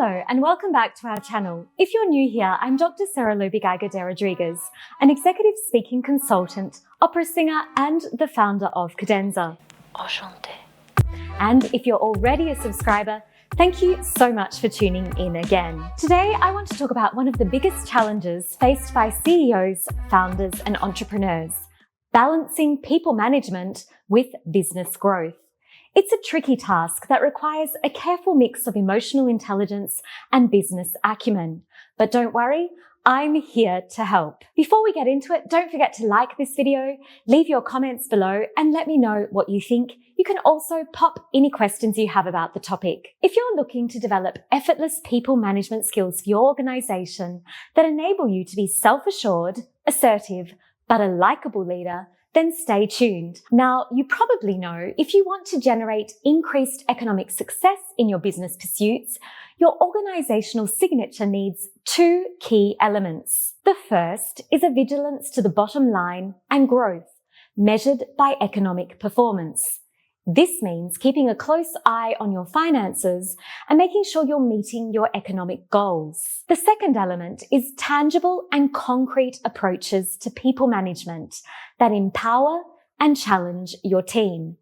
Hello and welcome back to our channel. If you're new here, I'm Dr. Sarah Lobigaiga de Rodriguez, an executive speaking consultant, opera singer and the founder of Cadenza. Enchanté. And if you're already a subscriber, thank you so much for tuning in again. Today, I want to talk about one of the biggest challenges faced by CEOs, founders and entrepreneurs, balancing people management with business growth. It's a tricky task that requires a careful mix of emotional intelligence and business acumen. But don't worry, I'm here to help. Before we get into it, don't forget to like this video, leave your comments below and let me know what you think. You can also pop any questions you have about the topic. If you're looking to develop effortless people management skills for your organization that enable you to be self-assured, assertive, but a likable leader, then stay tuned. Now, you probably know if you want to generate increased economic success in your business pursuits, your organizational signature needs two key elements. The first is a vigilance to the bottom line and growth, measured by economic performance. This means keeping a close eye on your finances and making sure you're meeting your economic goals. The second element is tangible and concrete approaches to people management that empower and challenge your team.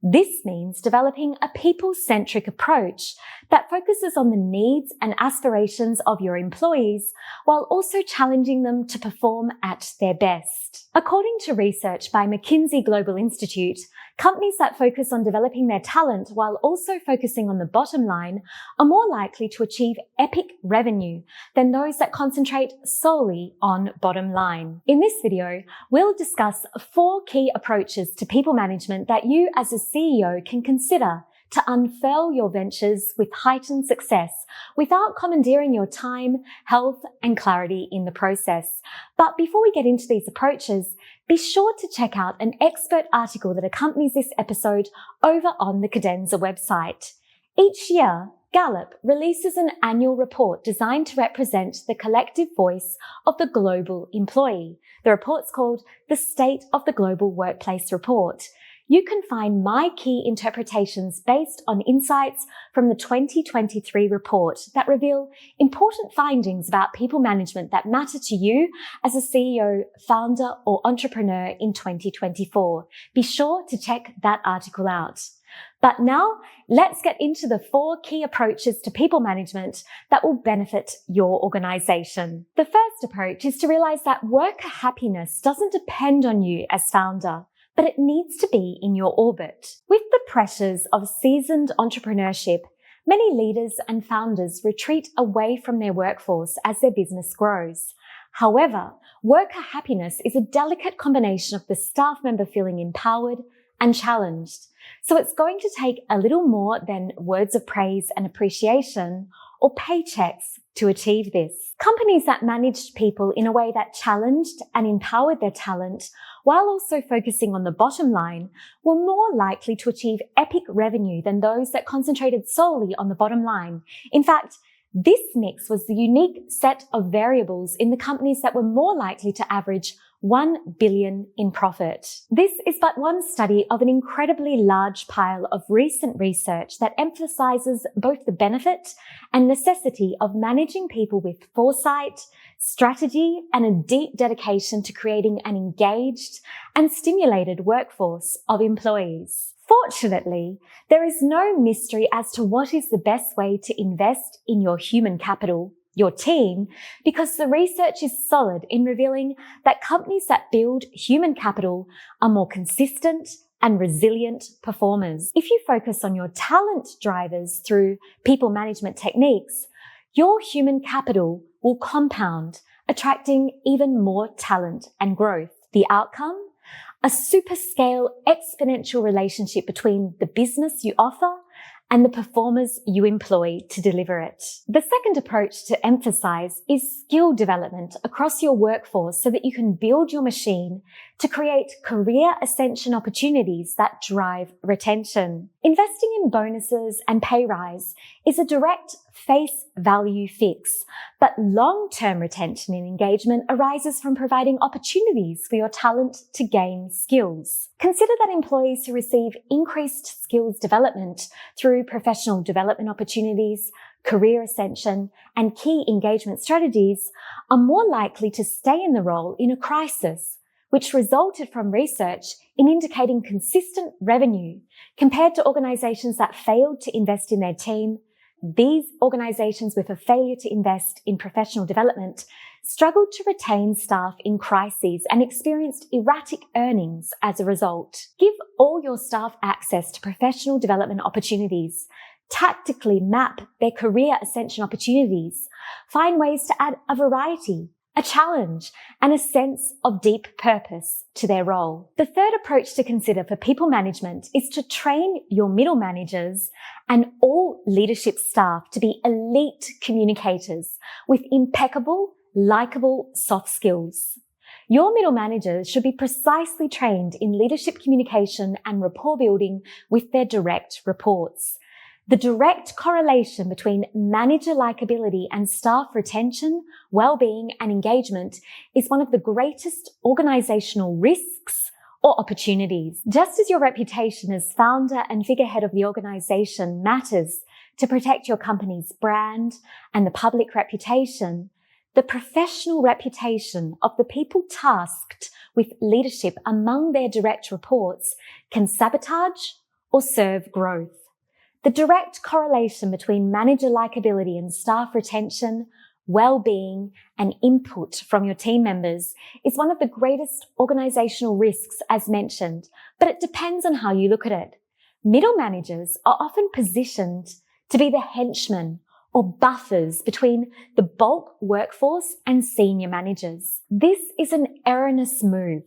This means developing a people-centric approach that focuses on the needs and aspirations of your employees while also challenging them to perform at their best. According to research by McKinsey Global Institute, companies that focus on developing their talent while also focusing on the bottom line are more likely to achieve epic revenue than those that concentrate solely on bottom line. In this video, we'll discuss 4 key approaches to people management that you as a CEO can consider to unfurl your ventures with heightened success without commandeering your time, health, and clarity in the process. But before we get into these approaches, be sure to check out an expert article that accompanies this episode over on the Cadenza website. Each year, Gallup releases an annual report designed to represent the collective voice of the global employee. The report's called the State of the Global Workplace Report. You can find my key interpretations based on insights from the 2023 report that reveal important findings about people management that matter to you as a CEO, founder, or entrepreneur in 2024. Be sure to check that article out. But now, let's get into the 4 key approaches to people management that will benefit your organization. The first approach is to realize that worker happiness doesn't depend on you as founder, but it needs to be in your orbit. With the pressures of seasoned entrepreneurship, many leaders and founders retreat away from their workforce as their business grows. However, worker happiness is a delicate combination of the staff member feeling empowered and challenged. So it's going to take a little more than words of praise and appreciation or paychecks to achieve this. Companies that managed people in a way that challenged and empowered their talent while also focusing on the bottom line were more likely to achieve epic revenue than those that concentrated solely on the bottom line. In fact, this mix was the unique set of variables in the companies that were more likely to average 1 billion in profit. This is but one study of an incredibly large pile of recent research that emphasizes both the benefit and necessity of managing people with foresight, strategy, and a deep dedication to creating an engaged and stimulated workforce of employees. Fortunately, there is no mystery as to what is the best way to invest in your human capital, your team, because the research is solid in revealing that companies that build human capital are more consistent and resilient performers. If you focus on your talent drivers through people management techniques, your human capital will compound, attracting even more talent and growth. The outcome? A super scale exponential relationship between the business you offer and the performers you employ to deliver it. The second approach to emphasize is skill development across your workforce so that you can build your machine to create career ascension opportunities that drive retention. Investing in bonuses and pay rise is a direct face value fix, but long-term retention and engagement arises from providing opportunities for your talent to gain skills. Consider that employees who receive increased skills development through professional development opportunities, career ascension, and key engagement strategies are more likely to stay in the role in a crisis, which resulted from research in indicating consistent revenue compared to organizations that failed to invest in their team. These organizations with a failure to invest in professional development struggled to retain staff in crises and experienced erratic earnings as a result. Give all your staff access to professional development opportunities. Tactically map their career ascension opportunities. Find ways to add a variety, a challenge, and a sense of deep purpose to their role. The third approach to consider for people management is to train your middle managers and all leadership staff to be elite communicators with impeccable, likable soft skills. Your middle managers should be precisely trained in leadership communication and rapport building with their direct reports. The direct correlation between manager likability and staff retention, well-being, and engagement is one of the greatest organizational risks or opportunities. Just as your reputation as founder and figurehead of the organization matters to protect your company's brand and the public reputation, the professional reputation of the people tasked with leadership among their direct reports can sabotage or serve growth. The direct correlation between manager likability and staff retention, well-being, and input from your team members is one of the greatest organizational risks, as mentioned, but it depends on how you look at it. Middle managers are often positioned to be the henchmen or buffers between the bulk workforce and senior managers. This is an erroneous move.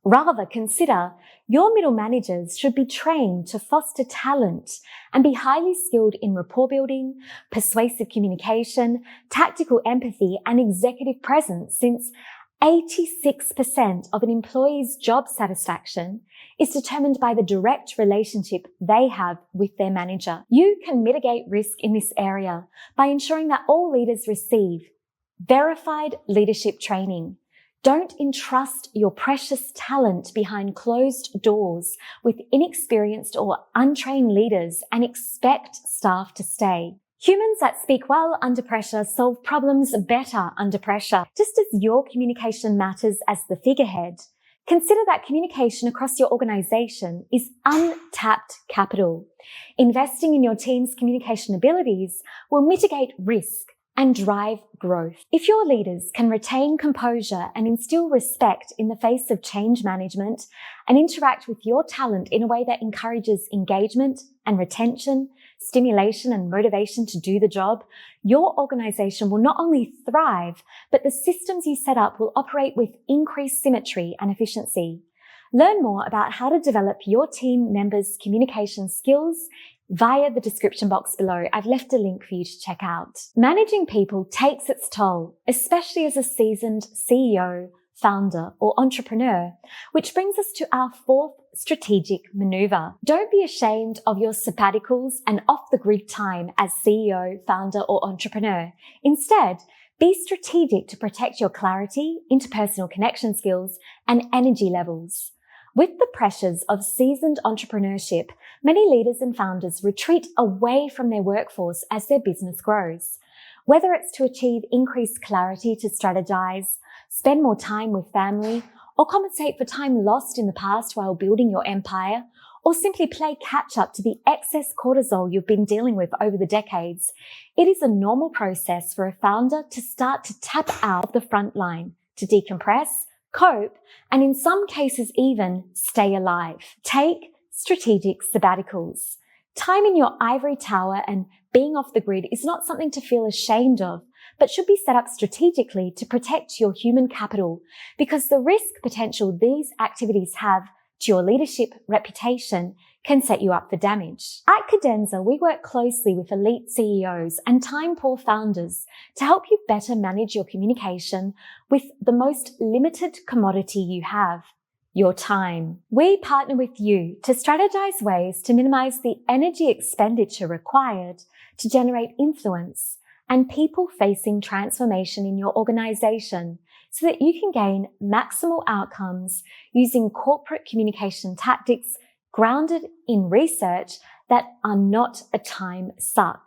Rather, consider your middle managers should be trained to foster talent and be highly skilled in rapport building, persuasive communication, tactical empathy, and executive presence, since 86% of an employee's job satisfaction is determined by the direct relationship they have with their manager. You can mitigate risk in this area by ensuring that all leaders receive verified leadership training. Don't entrust your precious talent behind closed doors with inexperienced or untrained leaders and expect staff to stay. Humans that speak well under pressure solve problems better under pressure. Just as your communication matters as the figurehead, consider that communication across your organization is untapped capital. Investing in your team's communication abilities will mitigate risk and drive growth. If your leaders can retain composure and instill respect in the face of change management and interact with your talent in a way that encourages engagement and retention, stimulation and motivation to do the job, your organization will not only thrive, but the systems you set up will operate with increased symmetry and efficiency. Learn more about how to develop your team members' communication skills via the description box below. I've left a link for you to check out. Managing people takes its toll, especially as a seasoned CEO, founder, or entrepreneur, which brings us to our fourth strategic maneuver. Don't be ashamed of your sabbaticals and off-the-grid time as CEO, founder, or entrepreneur. Instead, be strategic to protect your clarity, interpersonal connection skills, and energy levels. With the pressures of seasoned entrepreneurship, many leaders and founders retreat away from their workforce as their business grows. Whether it's to achieve increased clarity to strategize, spend more time with family, or compensate for time lost in the past while building your empire, or simply play catch-up to the excess cortisol you've been dealing with over the decades, it is a normal process for a founder to start to tap out of the front line, to decompress, cope, and in some cases even stay alive. Take strategic sabbaticals. Time in your ivory tower and being off the grid is not something to feel ashamed of, but should be set up strategically to protect your human capital, because the risk potential these activities have to your leadership reputation can set you up for damage. At Cadenza, we work closely with elite CEOs and time-poor founders to help you better manage your communication with the most limited commodity you have, your time. We partner with you to strategize ways to minimize the energy expenditure required to generate influence and people-facing transformation in your organization, so that you can gain maximal outcomes using corporate communication tactics grounded in research that are not a time suck.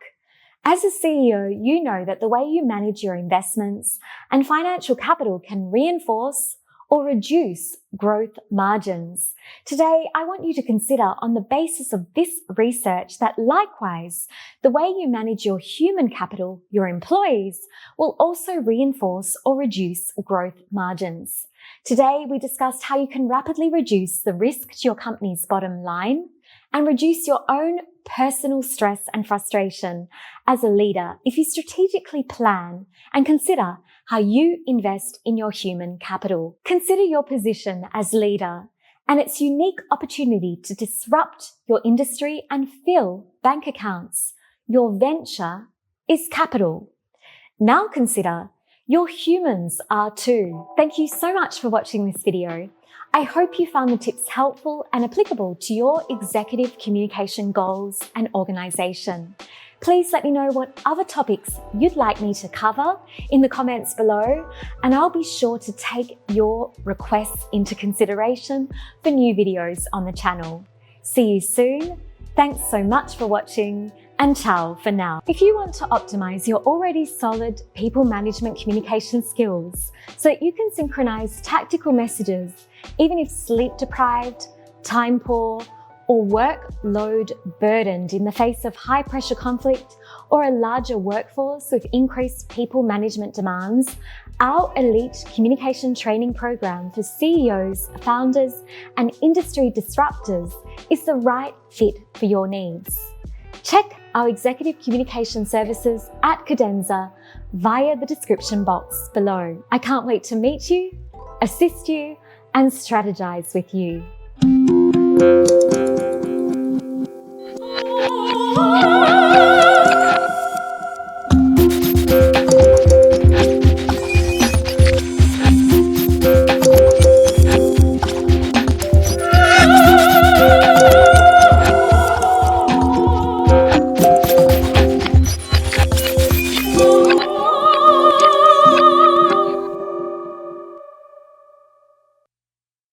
As a CEO, you know that the way you manage your investments and financial capital can reinforce or reduce growth margins. Today, I want you to consider on the basis of this research that likewise, the way you manage your human capital, your employees, will also reinforce or reduce growth margins. Today, we discussed how you can rapidly reduce the risk to your company's bottom line and reduce your own personal stress and frustration as a leader if you strategically plan and consider how you invest in your human capital. Consider your position as leader and its unique opportunity to disrupt your industry and fill bank accounts. Your venture is capital. Now consider your humans are too. Thank you so much for watching this video. I hope you found the tips helpful and applicable to your executive communication goals and organization. Please let me know what other topics you'd like me to cover in the comments below, and I'll be sure to take your requests into consideration for new videos on the channel. See you soon. Thanks so much for watching, and ciao for now. If you want to optimize your already solid people management communication skills so that you can synchronize tactical messages even if sleep deprived, time poor, or workload burdened in the face of high pressure conflict or a larger workforce with increased people management demands, our elite communication training program for CEOs, founders, and industry disruptors is the right fit for your needs. Check our executive communication services at Cadenza via the description box below. I can't wait to meet you, assist you, and strategize with you.